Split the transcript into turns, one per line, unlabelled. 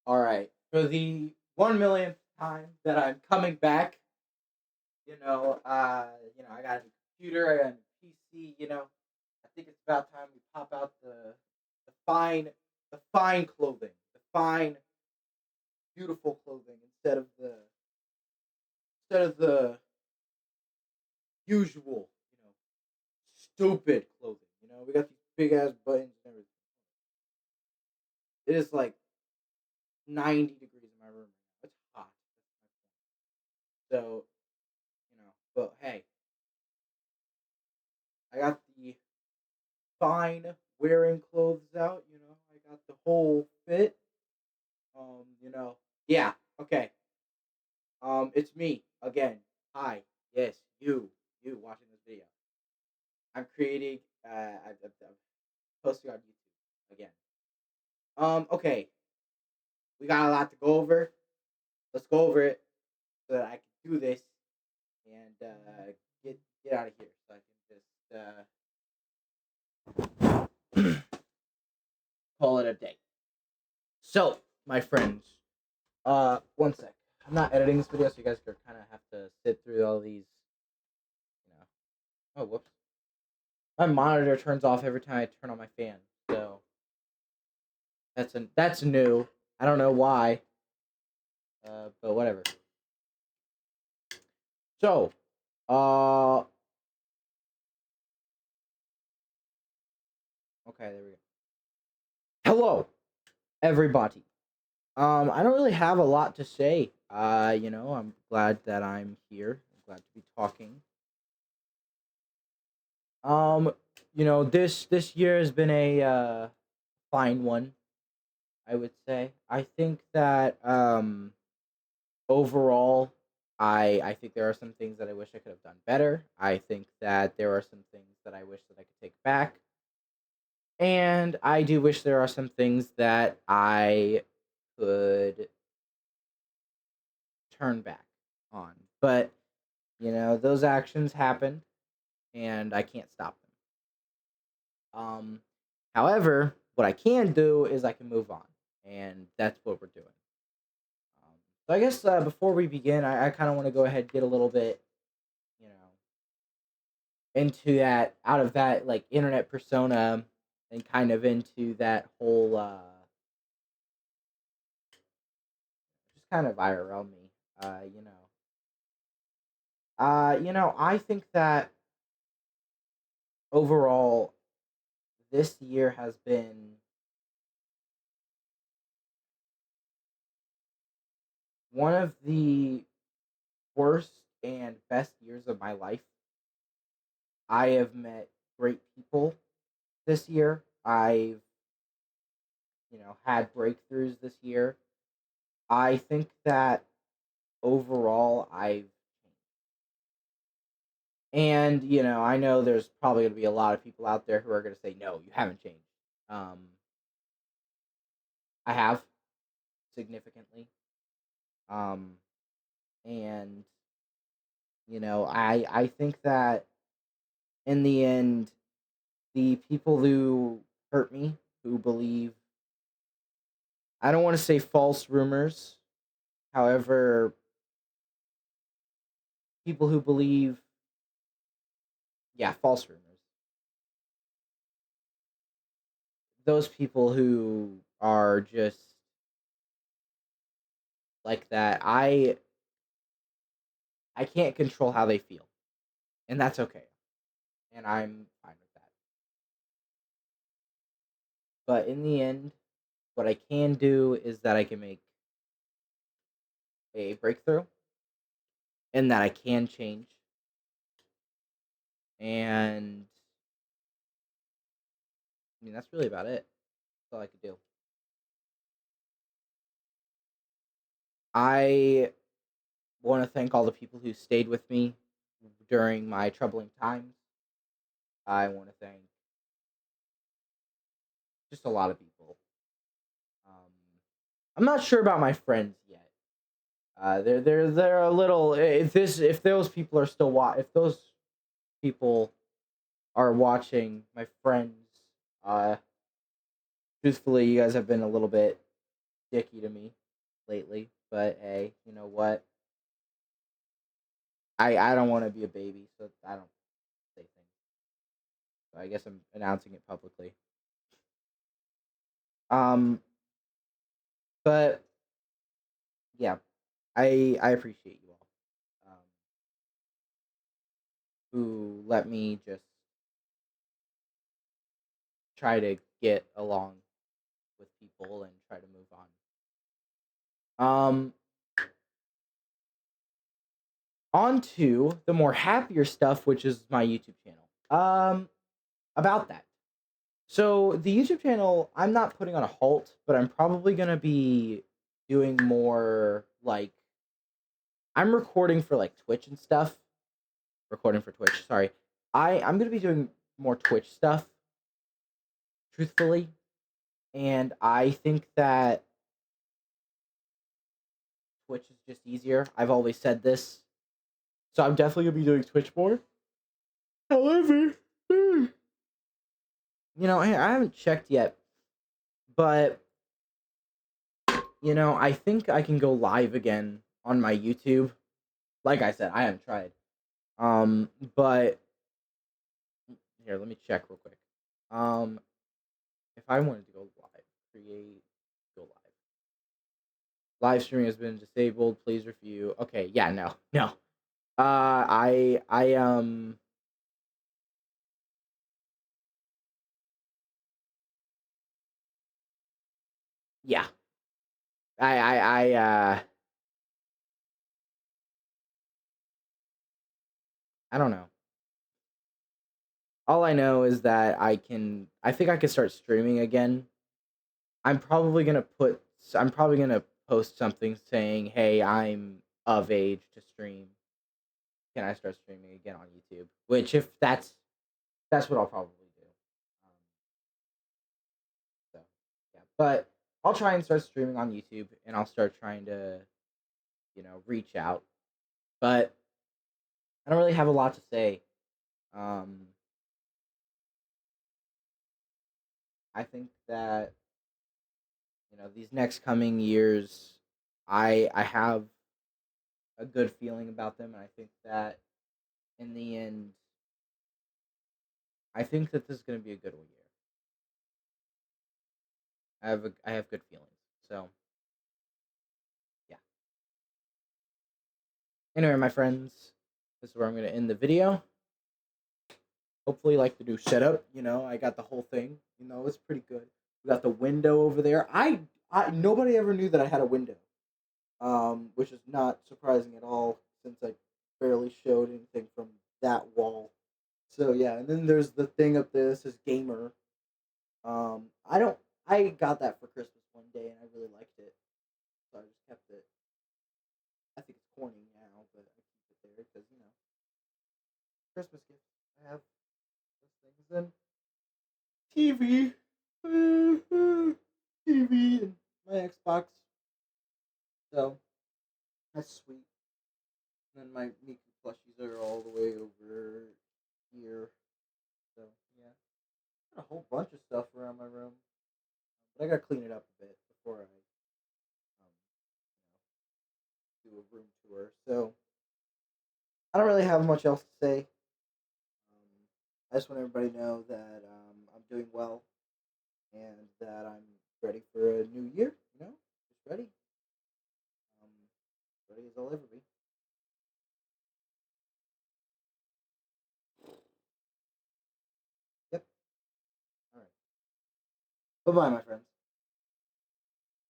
All right. For the 1 millionth time that I'm coming back, I got a new computer, I got a new PC. I think it's about time we pop out the fine, the fine clothing, the fine, beautiful clothing instead of the usual, stupid clothing. We got these big ass buttons and everything. It is like 90 degrees in my room right now. It's hot. So, but hey, I got the fine wearing clothes out. I got the whole fit. Yeah, okay. It's me again. Hi, yes, you watching this video. I'm creating. I'm posting on YouTube again. Okay, we got a lot to go over. Let's go over it so that I can do this and get out of here so I can just call it a day. So, my friends, one sec. I'm not editing this video, so you guys are kind of have to sit through all these. You know. Oh, whoops. My monitor turns off every time I turn on my fan, so that's new. I don't know why, but whatever. So, okay, there we go. Hello, everybody. I don't really have a lot to say. I'm glad that I'm here. I'm glad to be talking. Um, this year has been a fine one, I would say. I think that overall, I think there are some things that I wish I could have done better. I think that there are some things that I wish that I could take back. And I do wish there are some things that I could turn back on. But, those actions happened and I can't stop them. However, what I can do is I can move on. And that's what we're doing. So I guess before we begin, I kind of want to go ahead and get a little bit, you know, into that, out of that like internet persona, and kind of into that whole just kind of IRL me. Uh, you know, I think that overall this year has been one of the worst and best years of my life. I have met great people this year. I've had breakthroughs this year. I think that overall I've and I know there's probably going to be a lot of people out there who are going to say no, you haven't changed. Um I have significantly. Um and I think that in the end the people who hurt me, who believe, I don't want to say false rumors, however, people who believe, yeah, false rumors. Those people who are just like that, I can't control how they feel, and that's okay, and I'm fine with that. But in the end, what I can do is that I can make a breakthrough, and that I can change, and I mean that's really about it. That's all I could do. I want to thank all the people who stayed with me during my troubling times. I want to thank just a lot of people. Um, I'm not sure about my friends yet. They're a little. If those people are still if those people are watching, my friends, uh, truthfully, you guys have been a little bit dicky to me. I don't want to be a baby, so I don't say things. So I guess I'm announcing it publicly. Um, but yeah, I appreciate you all who let me just try to get along with people and try to move on. On to the more happier stuff, which is my YouTube channel. About that. So the YouTube channel, I'm not putting on a halt, but I'm probably gonna be doing more like I'm recording for like Twitch and stuff. Recording for Twitch, sorry. I'm gonna be doing more Twitch stuff, truthfully. And I think that Twitch is just easier. I've always said this. So I'm definitely gonna be doing Twitch more. However, I haven't checked yet, but I think I can go live again on my YouTube. Like I said, I haven't tried. But here, let me check real quick. If I wanted to go live, go live. Live streaming has been disabled. Please review. Okay, yeah, no. I yeah. I don't know. All I know is that I think I could start streaming again. I'm probably gonna post something saying, "Hey, I'm of age to stream. Can I start streaming again on YouTube?" Which, if that's what I'll probably do. Um, so yeah, but I'll try and start streaming on YouTube, and I'll start trying to, reach out. But I don't really have a lot to say. Um, I think that these next coming years, I have a good feeling about them, and I think that in the end, I think that this is going to be a good year. I have good feelings. So yeah. Anyway, my friends, this is where I'm going to end the video. Hopefully, like the new setup. I got the whole thing. It's pretty good. We got the window over there. I nobody ever knew that I had a window. Which is not surprising at all since I barely showed anything from that wall. So yeah, and then there's the thing up there that says gamer. I don't. I got that for Christmas one day, and I really liked it, so I just kept it. I think it's corny now, but I keep it there because Christmas gift. I have those things and TV, TV, and my Xbox. So that's sweet. And then my Miku plushies are all the way over here. So yeah, got a whole bunch of stuff around my room, but I gotta clean it up a bit before I do a room tour. So I don't really have much else to say. I just want everybody to know that I'm doing well and that I'm ready for a new year. Just ready. Um, ready as I'll ever be. Yep. All right. Bye bye, my friends.